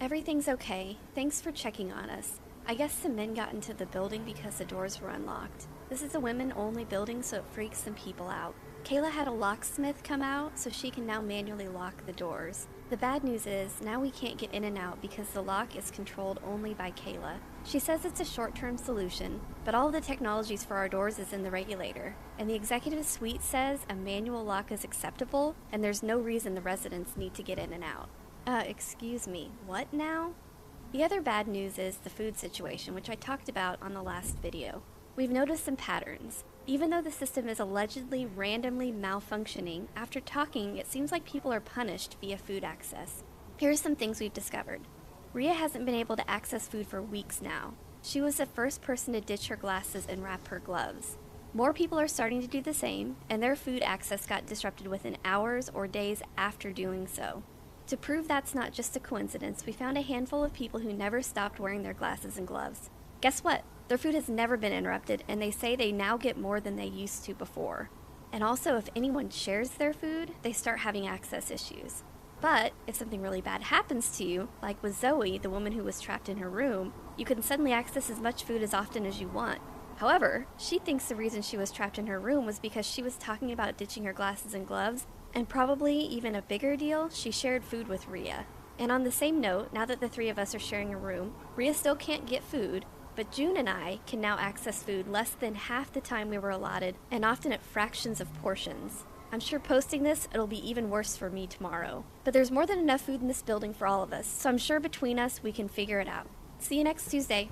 Everything's okay. Thanks for checking on us. I guess some men got into the building because the doors were unlocked. This is a women-only building, so it freaks some people out. Kayla had a locksmith come out, so she can now manually lock the doors. The bad news is, now we can't get in and out because the lock is controlled only by Kayla. She says it's a short-term solution, but all of the technologies for our doors is in the regulator, and the executive suite says a manual lock is acceptable, and there's no reason the residents need to get in and out. Excuse me, what now? The other bad news is the food situation, which I talked about on the last video. We've noticed some patterns. Even though the system is allegedly randomly malfunctioning, after talking, it seems like people are punished via food access. Here are some things we've discovered. Rhea hasn't been able to access food for weeks now. She was the first person to ditch her glasses and wrap her gloves. More people are starting to do the same, and their food access got disrupted within hours or days after doing so. To prove that's not just a coincidence, we found a handful of people who never stopped wearing their glasses and gloves. Guess what? Their food has never been interrupted, and they say they now get more than they used to before. And also, if anyone shares their food, they start having access issues. But if something really bad happens to you, like with Zoe, the woman who was trapped in her room, you can suddenly access as much food as often as you want. However, she thinks the reason she was trapped in her room was because she was talking about ditching her glasses and gloves, and probably even a bigger deal, she shared food with Rhea. And on the same note, now that the three of us are sharing a room, Rhea still can't get food, but June and I can now access food less than half the time we were allotted, and often at fractions of portions. I'm sure posting this, it'll be even worse for me tomorrow. But there's more than enough food in this building for all of us, so I'm sure between us we can figure it out. See you next Tuesday.